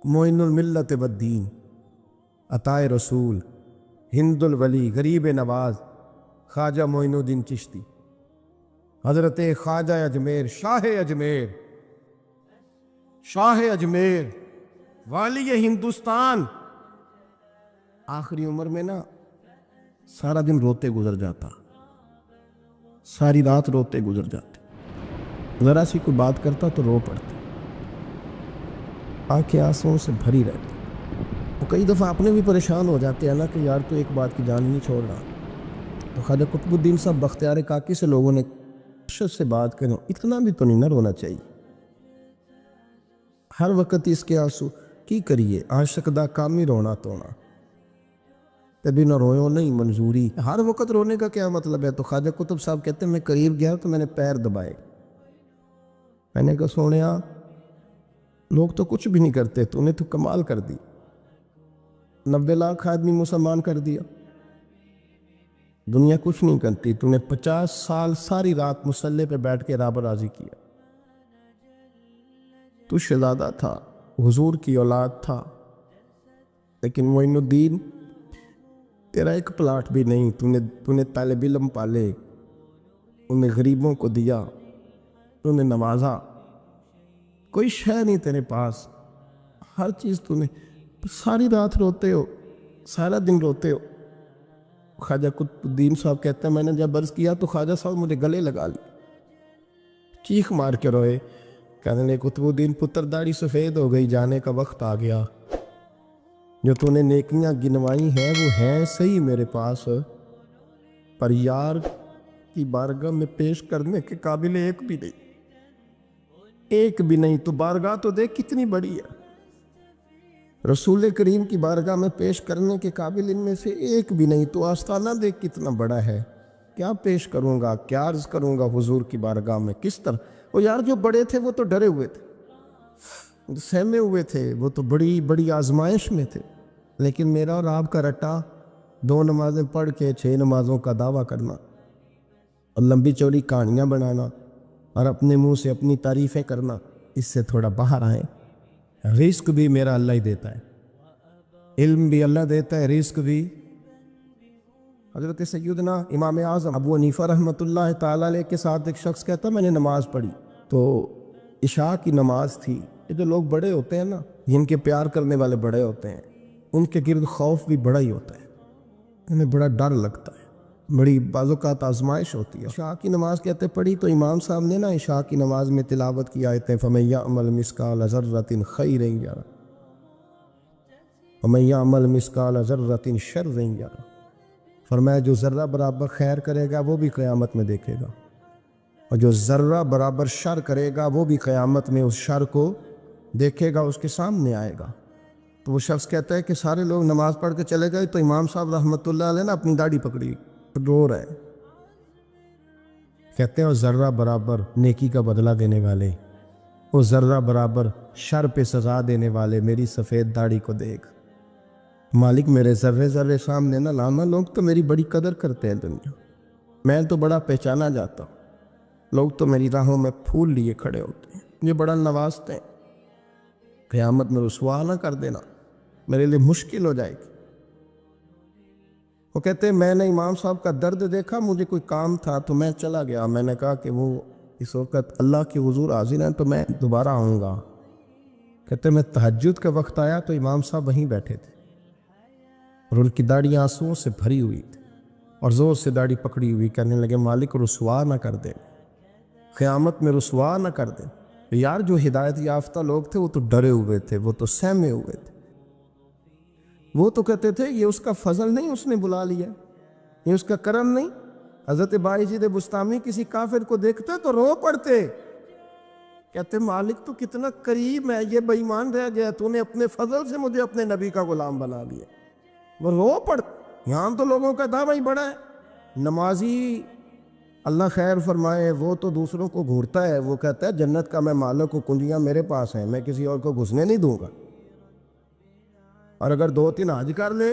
معین الملت والدین، عطائے رسول، ہند الولی، غریب نواز، خواجہ معین الدین چشتی، حضرت خواجہ اجمیر، شاہ اجمیر، والی ہندوستان۔ آخری عمر میں نا سارا دن روتے گزر جاتا، ساری رات روتے گزر جاتے، ذرا سی کوئی بات کرتا تو رو پڑتے، آنکھیں آنسوؤں سے بھری رہتی۔ وہ کئی دفعہ اپنے بھی پریشان ہو جاتے ہیں نا کہ یار تو ایک بات کی جان نہیں چھوڑ رہا۔ تو خواجہ قطب الدین صاحب بختیار کاکی سے لوگوں نے شدت سے بات کریں، اتنا بھی تو نہیں نہ رونا چاہیے، ہر وقت اس کے آنسو کی کریے، عاشق دا کامی رونا تونا، تبھی نہ رویو نہیں منظوری۔ ہر وقت رونے کا کیا مطلب ہے؟ تو خواجہ قطب صاحب کہتے ہیں میں قریب گیا تو میں نے پیر دبائے، میں نے کہا سونیا لوگ تو کچھ بھی نہیں کرتے، تو نے تو کمال کر دی، 90 لاکھ آدمی مسلمان کر دیا، دنیا کچھ نہیں کرتی، تو نے 50 سال ساری رات مصلے پہ بیٹھ کے رب راضی کیا۔ تو شہزادہ تھا، حضور کی اولاد تھا، لیکن معین الدین تیرا ایک پلاٹ بھی نہیں، تو نے طالب علم پالے، انہیں غریبوں کو دیا، انہیں نوازا، کوئی شے نہیں تیرے پاس، ہر چیز تو نے، ساری رات روتے ہو، سارا دن روتے ہو۔ خواجہ قطب الدین صاحب کہتے ہیں میں نے جب عرض کیا تو خواجہ صاحب مجھے گلے لگا لی، چیخ مار کے روئے، کہنے لگے قطب الدین پتر داڑھی سفید ہو گئی، جانے کا وقت آ گیا، جو تو نے نیکیاں گنوائی ہیں وہ ہیں صحیح میرے پاس، پر یار کی بارگاہ میں پیش کرنے کے قابل ایک بھی نہیں، تو بارگاہ تو دیکھ کتنی بڑی ہے، رسول کریم کی بارگاہ میں پیش کرنے کے قابل ان میں سے ایک بھی نہیں، تو آستانہ دیکھ کتنا بڑا ہے، کیا پیش کروں گا، کیا عرض کروں گا حضور کی بارگاہ میں، کس طرح؟ وہ یار جو بڑے تھے وہ تو ڈرے ہوئے تھے، سہمے ہوئے تھے، وہ تو بڑی بڑی آزمائش میں تھے، لیکن میرا اور آپ کا رٹا 2 نمازیں پڑھ کے 6 نمازوں کا دعویٰ کرنا اور لمبی چوڑی کہانیاں بنانا اور اپنے منہ سے اپنی تعریفیں کرنا، اس سے تھوڑا باہر آئیں۔ رزق بھی میرا اللہ ہی دیتا ہے، علم بھی اللہ دیتا ہے، رزق بھی۔ حضرت سیدنا امام اعظم ابو حنیفہ رحمۃ اللہ تعالیٰ علیہ کے ساتھ ایک شخص کہتا میں نے نماز پڑھی، تو عشاء کی نماز تھی، یہ جو لوگ بڑے ہوتے ہیں نا، جن کے پیار کرنے والے بڑے ہوتے ہیں، ان کے گرد خوف بھی بڑا ہی ہوتا ہے، انہیں بڑا ڈر لگتا ہے، بڑی بعض اوقات آزمائش ہوتی ہے۔ عشاء کی نماز کہتے پڑھی تو امام صاحب نے نا عشاء کی نماز میں تلاوت کی آیتیں فَمَن يَعْمَلْ مِثْقَالَ ذَرَّةٍ خَيْرًا يَرَهُ وَمَن يَعْمَلْ مِثْقَالَ ذَرَّةٍ شَرًّا يَرَهُ، فرمایا جو ذرہ برابر خیر کرے گا وہ بھی قیامت میں دیکھے گا، اور جو ذرہ برابر شر کرے گا وہ بھی قیامت میں اس شر کو دیکھے گا، اس کے سامنے آئے گا۔ تو وہ شخص کہتا ہے کہ سارے لوگ نماز پڑھ کے چلے گئے تو امام صاحب رحمۃ اللہ علیہ نے اپنی داڑھی پکڑی، رو رہے، کہتے ہیں وہ ذرہ برابر نیکی کا بدلہ دینے والے، وہ ذرہ برابر شر پہ سزا دینے والے، میری سفید داڑھی کو دیکھ مالک، میرے ذرے ذرے سامنے نہ لانا، لوگ تو میری بڑی قدر کرتے ہیں دنیا، میں تو بڑا پہچانا جاتا ہوں، لوگ تو میری راہوں میں پھول لیے کھڑے ہوتے ہیں، یہ بڑا نوازتے ہیں، قیامت میں رسوا نہ کر دینا، میرے لیے مشکل ہو جائے گی۔ وہ کہتے ہیں میں نے امام صاحب کا درد دیکھا، مجھے کوئی کام تھا تو میں چلا گیا، میں نے کہا کہ وہ اس وقت اللہ کے حضور حاضر ہیں تو میں دوبارہ آؤں گا۔ کہتے ہیں میں تہجد کا وقت آیا تو امام صاحب وہیں بیٹھے تھے اور ان کی داڑھی آنسوؤں سے بھری ہوئی تھی اور زور سے داڑھی پکڑی ہوئی، کہنے لگے مالک رسوا نہ کر دے، قیامت میں رسوا نہ کر دے۔ یار جو ہدایت یافتہ لوگ تھے وہ تو ڈرے ہوئے تھے، وہ تو سہمے ہوئے تھے، وہ تو کہتے تھے یہ اس کا فضل نہیں، اس نے بلا لیا، یہ اس کا کرم نہیں۔ حضرت باعزید بستامی کسی کافر کو دیکھتے تو رو پڑتے، کہتے مالک تو کتنا قریب ہے، یہ بے ایمان رہ گیا، تو نے اپنے فضل سے مجھے اپنے نبی کا غلام بنا لیا، وہ رو پڑتے۔ یہاں تو لوگوں کا دعویٰ ہی بڑا ہے، نمازی اللہ خیر فرمائے وہ تو دوسروں کو گھورتا ہے، وہ کہتا ہے جنت کا میں مالک ہوں، کنجیاں میرے پاس ہیں، میں کسی اور کو گھسنے نہیں دوں گا، اور اگر 2-3 حج کر لے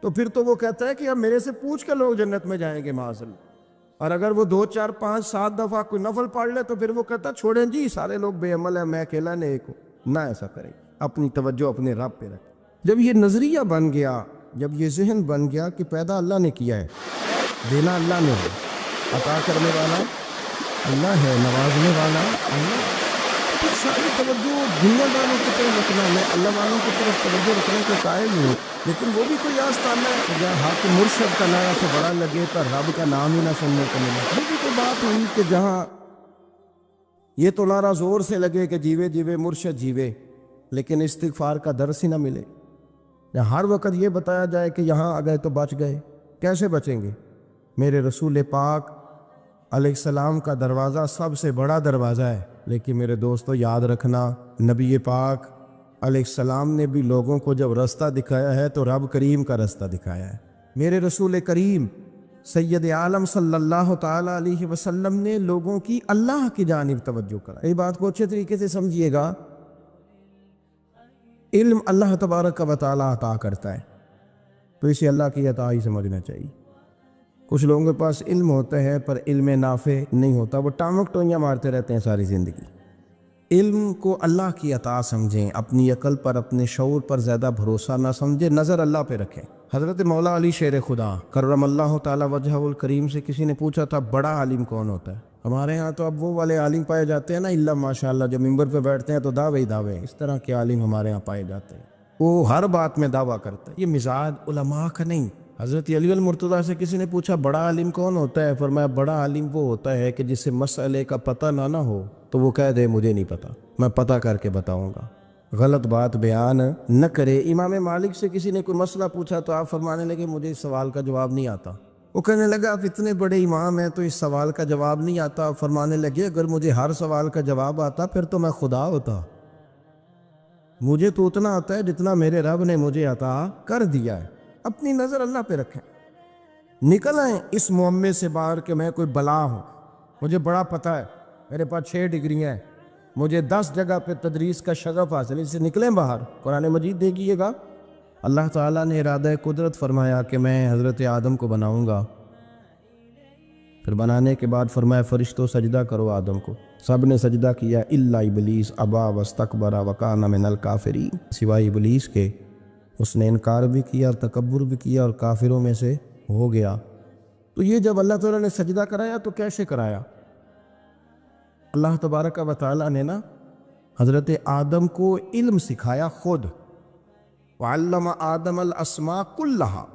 تو پھر تو وہ کہتا ہے کہ اب میرے سے پوچھ کے لوگ جنت میں جائیں گے معاذ اللہ، اور اگر وہ 2 4 5 7 دفعہ کوئی نفل پڑھ لے تو پھر وہ کہتا چھوڑیں جی سارے لوگ بے عمل ہیں، میں اکیلا نیک ہوں، نہ ایسا کرے۔ اپنی توجہ اپنے رب پہ رکھ۔ جب یہ نظریہ بن گیا، جب یہ ذہن بن گیا کہ پیدا اللہ نے کیا ہے، دینا اللہ نے ہے، عطا کرنے والا اللہ ہے، نوازنے والا اللہ، پھر ساری توجہ دنیا داروں کی طرف رکھنا، میں اللہ والوں کی طرف توجہ رکھنے کے قائل ہوں، لیکن وہ بھی کوئی آستانہ ہے کہ جہاں ہاتھ مرشد کا نعرہ تو بڑا لگے پر رب کا نام ہی نہ سننے کو ملے۔ یہ بھی کوئی بات ہوئی کہ جہاں یہ تو نعرہ زور سے لگے کہ جیوے جیوے مرشد جیوے، لیکن استغفار کا درس ہی نہ ملے، ہر وقت یہ بتایا جائے کہ یہاں آ گئے تو بچ گئے، کیسے بچیں گے؟ میرے رسول پاک علیہ السلام کا دروازہ سب سے بڑا دروازہ ہے، لیکن میرے دوستو یاد رکھنا، نبی پاک علیہ السلام نے بھی لوگوں کو جب رستہ دکھایا ہے تو رب کریم کا رستہ دکھایا ہے۔ میرے رسول کریم سید عالم صلی اللہ تعالیٰ علیہ وسلم نے لوگوں کی اللہ کی جانب توجہ کرا۔ یہ بات کو اچھے طریقے سے سمجھیے گا، علم اللہ تبارک و تعالیٰ عطا کرتا ہے تو اسے اللہ کی عطا ہی سمجھنا چاہیے۔ کچھ لوگوں کے پاس علم ہوتا ہے پر علم نافع نہیں ہوتا، وہ ٹانگ ٹوئیاں مارتے رہتے ہیں ساری زندگی۔ علم کو اللہ کی عطا سمجھیں، اپنی عقل پر اپنے شعور پر زیادہ بھروسہ نہ سمجھیں، نظر اللہ پہ رکھیں۔ حضرت مولا علی شیر خدا کرم اللہ تعالی وجہہ الکریم سے کسی نے پوچھا تھا بڑا عالم کون ہوتا ہے؟ ہمارے ہاں تو اب وہ والے عالم پائے جاتے ہیں نا، اللہ ماشاءاللہ، جو ممبر پہ بیٹھتے ہیں تو دعوے ہی دعوے، اس طرح کے عالم ہمارے ہاں پائے جاتے ہیں، وہ ہر بات میں دعویٰ کرتا ہے۔ یہ مزاج علماء کا نہیں۔ حضرت علی المرتضیٰ سے کسی نے پوچھا بڑا عالم کون ہوتا ہے؟ فرمایا بڑا عالم وہ ہوتا ہے کہ جسے مسئلے کا پتہ نہ ہو تو وہ کہہ دے مجھے نہیں پتہ، میں پتہ کر کے بتاؤں گا، غلط بات بیان نہ کرے۔ امام مالک سے کسی نے کوئی مسئلہ پوچھا تو آپ فرمانے لگے مجھے اس سوال کا جواب نہیں آتا۔ وہ کہنے لگا آپ اتنے بڑے امام ہیں تو اس سوال کا جواب نہیں آتا؟ آپ فرمانے لگے اگر مجھے ہر سوال کا جواب آتا پھر تو میں خدا ہوتا، مجھے تو اتنا آتا ہے جتنا میرے رب نے مجھے عطا کر دیا ہے۔ اپنی نظر اللہ پہ رکھیں، نکل آئیں اس معمے سے باہر کہ میں کوئی بلا ہوں، مجھے بڑا پتہ ہے، میرے پاس 6 ڈگریاں ہیں، مجھے 10 جگہ پہ تدریس کا شغف حاصل ہے، اس سے نکلیں باہر۔ قرآن مجید دیکھیے گا، اللہ تعالیٰ نے ارادہ قدرت فرمایا کہ میں حضرت آدم کو بناؤں گا، پھر بنانے کے بعد فرمایا فرشتوں سجدہ کرو آدم کو، سب نے سجدہ کیا الا ابلیس ابا واستکبر وکان من الکافرین، سوائے ابلیس کے، اس نے انکار بھی کیا اور تکبر بھی کیا اور کافروں میں سے ہو گیا۔ تو یہ جب اللہ تعالیٰ نے سجدہ کرایا تو کیسے کرایا؟ اللہ تبارک و تعالیٰ نے نا حضرت آدم کو علم سکھایا خود، وعلم آدم الاسماء کلہا،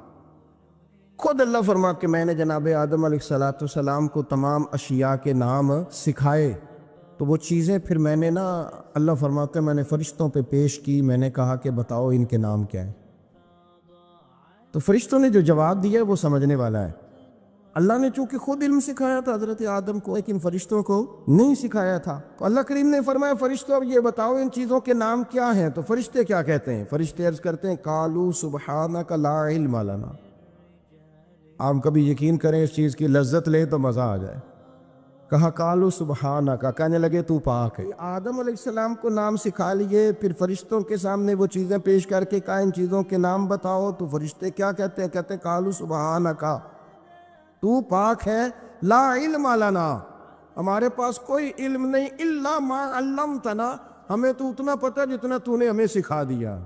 خود اللہ فرما کہ میں نے جناب آدم علیہ السلام کو تمام اشیاء کے نام سکھائے۔ تو وہ چیزیں پھر میں نے نا، اللہ فرماتے میں نے فرشتوں پہ پیش کی، میں نے کہا کہ بتاؤ ان کے نام کیا ہے، تو فرشتوں نے جو جواب دیا وہ سمجھنے والا ہے۔ اللہ نے چونکہ خود علم سکھایا تھا حضرت آدم کو، لیکن فرشتوں کو نہیں سکھایا تھا، تو اللہ کریم نے فرمایا فرشتوں اب یہ بتاؤ ان چیزوں کے نام کیا ہیں؟ تو فرشتے کیا کہتے ہیں؟ فرشتے عرض کرتے ہیں قالوا سبحانک لا علم لنا۔ آپ کبھی یقین کریں اس چیز کی لذت لیں تو مزہ آ جائے، کہا قالوا سبحانک، کہنے لگے تو پاک ہے۔ آدم علیہ السلام کو نام سکھا لیے، پھر فرشتوں کے سامنے وہ چیزیں پیش کر کے کہا ان چیزوں کے نام بتاؤ، تو فرشتے کیا کہتے ہیں؟ کہتے ہیں قالوا سبحانک، تو پاک ہے، لا علم لنا، ہمارے پاس کوئی علم نہیں، الا ما علمتنا، ہمیں تو اتنا پتہ جتنا تو نے ہمیں سکھا دیا۔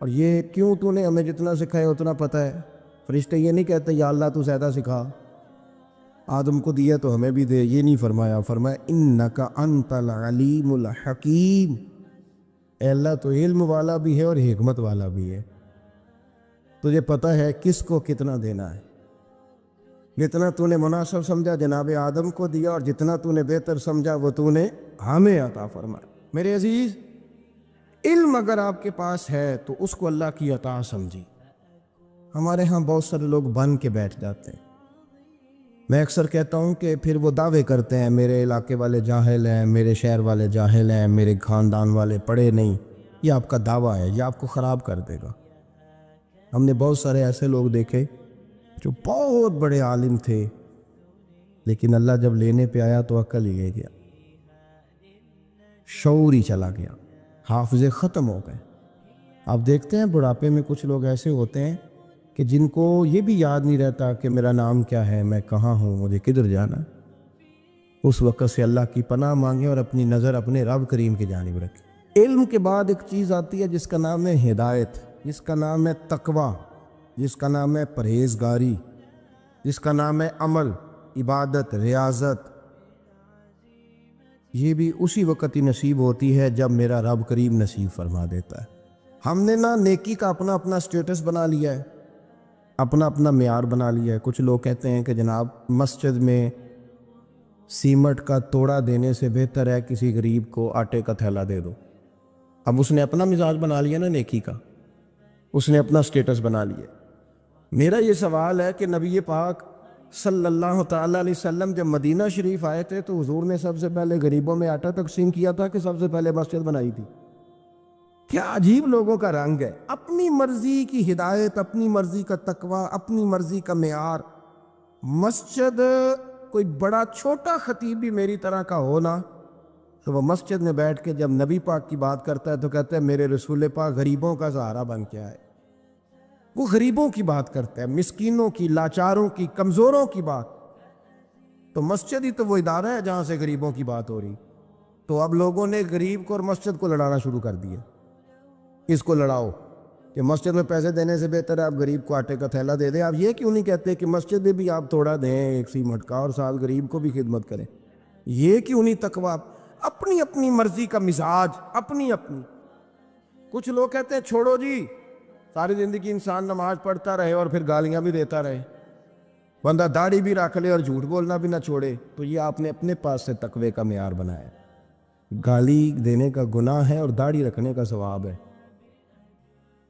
اور یہ کیوں تو نے ہمیں جتنا سکھایا اتنا پتہ ہے؟ فرشتے یہ نہیں کہتے یا اللہ تو زیادہ سکھا، آدم کو دیا تو ہمیں بھی دے، یہ نہیں فرمایا، فرمایا انک انت العلیم الحکیم، اے اللہ تو علم والا بھی ہے اور حکمت والا بھی ہے، تجھے پتہ ہے کس کو کتنا دینا ہے، جتنا تو نے مناسب سمجھا جناب آدم کو دیا، اور جتنا تو نے بہتر سمجھا وہ تو نے ہمیں عطا فرمایا۔ میرے عزیز، علم اگر آپ کے پاس ہے تو اس کو اللہ کی عطا سمجھی۔ ہمارے ہاں بہت سارے لوگ بن کے بیٹھ جاتے ہیں، میں اکثر کہتا ہوں کہ پھر وہ دعوے کرتے ہیں میرے علاقے والے جاہل ہیں، میرے شہر والے جاہل ہیں، میرے خاندان والے پڑھے نہیں۔ یہ آپ کا دعویٰ ہے، یہ آپ کو خراب کر دے گا۔ ہم نے بہت سارے ایسے لوگ دیکھے جو بہت بڑے عالم تھے، لیکن اللہ جب لینے پہ آیا تو عقل ہی لے گیا، شعور ہی چلا گیا، حافظے ختم ہو گئے۔ آپ دیکھتے ہیں بڑھاپے میں کچھ لوگ ایسے ہوتے ہیں کہ جن کو یہ بھی یاد نہیں رہتا کہ میرا نام کیا ہے، میں کہاں ہوں، مجھے کدھر جانا ہے۔ اس وقت سے اللہ کی پناہ مانگیں اور اپنی نظر اپنے رب کریم کی جانب رکھیں۔ علم کے بعد ایک چیز آتی ہے جس کا نام ہے ہدایت، جس کا نام ہے تقوی، جس کا نام ہے پرہیزگاری، جس کا نام ہے عمل، عبادت، ریاضت۔ یہ بھی اسی وقت ہی نصیب ہوتی ہے جب میرا رب کریم نصیب فرما دیتا ہے۔ ہم نے نا نیکی کا اپنا اپنا سٹیٹس بنا لیا ہے، اپنا اپنا معیار بنا لیا ہے۔ کچھ لوگ کہتے ہیں کہ جناب مسجد میں سیمٹ کا توڑا دینے سے بہتر ہے کسی غریب کو آٹے کا تھیلا دے دو۔ اب اس نے اپنا مزاج بنا لیا نا نیکی کا، اس نے اپنا سٹیٹس بنا لیا۔ میرا یہ سوال ہے کہ نبی پاک صلی اللہ تعالیٰ علیہ وسلم جب مدینہ شریف آئے تھے تو حضور نے سب سے پہلے غریبوں میں آٹا تقسیم کیا تھا کہ سب سے پہلے مسجد بنائی تھی؟ کیا عجیب لوگوں کا رنگ ہے، اپنی مرضی کی ہدایت، اپنی مرضی کا تقوی، اپنی مرضی کا معیار۔ مسجد کوئی بڑا چھوٹا خطیب بھی میری طرح کا ہو نا تو وہ مسجد میں بیٹھ کے جب نبی پاک کی بات کرتا ہے تو کہتا ہے میرے رسول پاک غریبوں کا سہارا بن کے آئے۔ وہ غریبوں کی بات کرتا ہے، مسکینوں کی، لاچاروں کی، کمزوروں کی بات۔ تو مسجد ہی تو وہ ادارہ ہے جہاں سے غریبوں کی بات ہو رہی۔ تو اب لوگوں نے غریب کو اور مسجد کو لڑانا شروع کر دیا، اس کو لڑاؤ کہ مسجد میں پیسے دینے سے بہتر ہے آپ غریب کو آٹے کا تھیلا دے دیں۔ آپ یہ کیوں نہیں کہتے کہ مسجد میں بھی آپ تھوڑا دیں ایک سیمٹ کا اور ساتھ غریب کو بھی خدمت کریں؟ یہ کیوں نہیں تقویٰ؟ اپنی اپنی مرضی کا مزاج، اپنی اپنی۔ کچھ لوگ کہتے ہیں چھوڑو جی، ساری زندگی انسان نماز پڑھتا رہے اور پھر گالیاں بھی دیتا رہے، بندہ داڑھی بھی رکھ لے اور جھوٹ بولنا بھی نہ چھوڑے۔ تو یہ آپ نے اپنے پاس سے تقوی کا معیار بنایا ہے۔ گالی دینے کا گناہ ہے اور داڑھی رکھنے کا ثواب ہے۔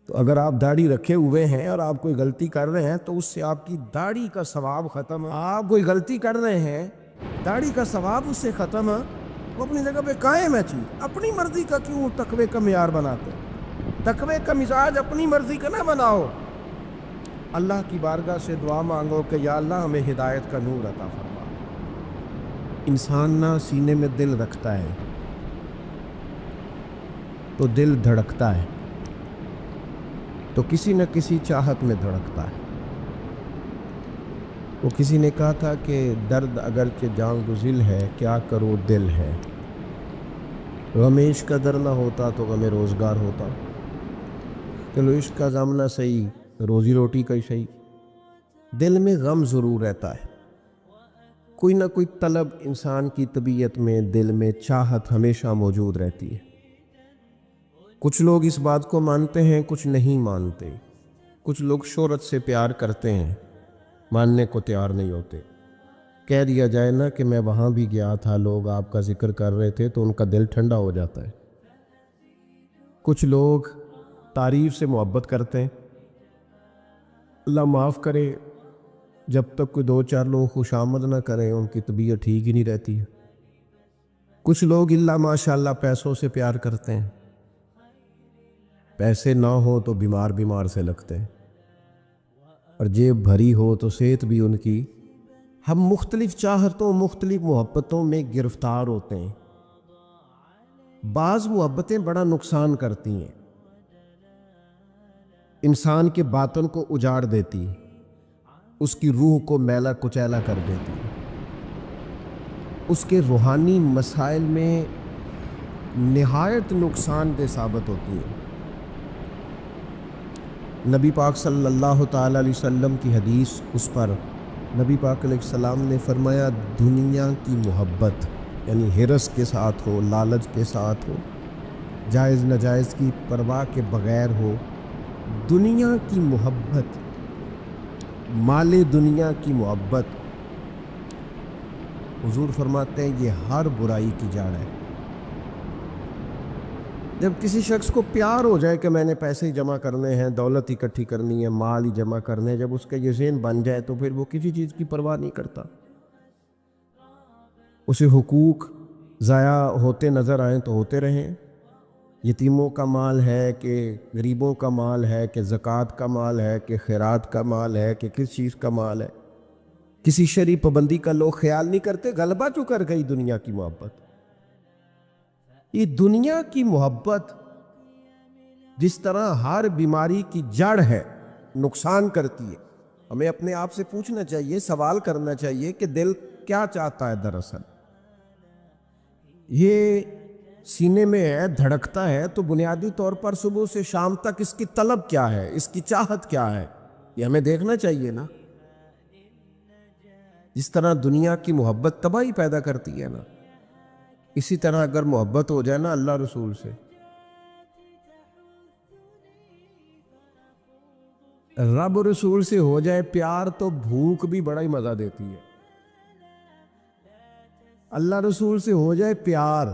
تو اگر آپ داڑھی رکھے ہوئے ہیں اور آپ کوئی غلطی کر رہے ہیں تو اس سے آپ کی داڑھی کا ثواب ختم ہے۔ آپ کوئی غلطی کر رہے ہیں، داڑھی کا ثواب اس سے ختم ہے، وہ اپنی جگہ پہ قائم ہے چیز۔ اپنی مرضی کا کیوں تقوی کا معیار بناتے ہیں؟ تقوی کا مزاج اپنی مرضی کا نہ بناؤ۔ اللہ کی بارگاہ سے دعا مانگو کہ یا اللہ ہمیں ہدایت کا نور عطا فرما۔ انسان نہ سینے میں دل رکھتا ہے تو دل دھڑکتا ہے، تو کسی نہ کسی چاہت میں دھڑکتا ہے۔ وہ کسی نے کہا تھا کہ درد اگرچہ جان گزل ہے، کیا کرو دل ہے۔ غم عشق کا در نہ ہوتا تو غم روزگار ہوتا۔ چلو عشق کا غم نہ صحیح، روزی روٹی کا ہی صحیح، دل میں غم ضرور رہتا ہے۔ کوئی نہ کوئی طلب انسان کی طبیعت میں، دل میں چاہت ہمیشہ موجود رہتی ہے۔ کچھ لوگ اس بات کو مانتے ہیں، کچھ نہیں مانتے۔ کچھ لوگ شہرت سے پیار کرتے ہیں، ماننے کو تیار نہیں ہوتے۔ کہہ دیا جائے نا کہ میں وہاں بھی گیا تھا، لوگ آپ کا ذکر کر رہے تھے تو ان کا دل ٹھنڈا ہو جاتا ہے۔ کچھ لوگ تعریف سے محبت کرتے ہیں، اللہ معاف کرے جب تک کوئی دو چار لوگ خوش آمد نہ کریں ان کی طبیعت ٹھیک ہی نہیں رہتی ہے۔ کچھ لوگ اللہ ماشاءاللہ پیسوں سے پیار کرتے ہیں، پیسے نہ ہو تو بیمار سے لگتے ہیں، اور جیب بھری ہو تو صحت بھی ان کی۔ ہم مختلف چاہتوں، مختلف محبتوں میں گرفتار ہوتے ہیں۔ بعض محبتیں بڑا نقصان کرتی ہیں، انسان کے باطن کو اجاڑ دیتی، اس کی روح کو میلا کچیلا کر دیتی، اس کے روحانی مسائل میں نہایت نقصان دہ ثابت ہوتی ہے۔ نبی پاک صلی اللہ تعالیٰ علیہ وسلم کی حدیث، اس پر نبی پاک علیہ السلام نے فرمایا دنیا کی محبت یعنی ہرس کے ساتھ ہو، لالچ کے ساتھ ہو، جائز ناجائز کی پرواہ کے بغیر ہو، دنیا کی محبت، مال دنیا کی محبت، حضور فرماتے ہیں یہ ہر برائی کی جڑ ہے۔ جب کسی شخص کو پیار ہو جائے کہ میں نے پیسے ہی جمع کرنے ہیں، دولت اکٹھی کرنی ہے، مال ہی جمع کرنے ہیں، جب اس کا یہ ذہن بن جائے تو پھر وہ کسی چیز کی پرواہ نہیں کرتا۔ اسے حقوق ضائع ہوتے نظر آئیں تو ہوتے رہیں، یتیموں کا مال ہے کہ غریبوں کا مال ہے کہ زکوٰۃ کا مال ہے کہ خیرات کا مال ہے کہ کس چیز کا مال ہے، کسی شرعی پابندی کا لوگ خیال نہیں کرتے۔ غلبہ جو کر گئی دنیا کی محبت، یہ دنیا کی محبت جس طرح ہر بیماری کی جڑ ہے، نقصان کرتی ہے۔ ہمیں اپنے آپ سے پوچھنا چاہیے، سوال کرنا چاہیے کہ دل کیا چاہتا ہے دراصل۔ یہ سینے میں ہے، دھڑکتا ہے، تو بنیادی طور پر صبح سے شام تک اس کی طلب کیا ہے، اس کی چاہت کیا ہے، یہ ہمیں دیکھنا چاہیے نا۔ جس طرح دنیا کی محبت تباہی پیدا کرتی ہے نا، اسی طرح اگر محبت ہو جائے نا اللہ رسول سے، رب رسول سے ہو جائے پیار، تو بھوک بھی بڑا ہی مزہ دیتی ہے۔ اللہ رسول سے ہو جائے پیار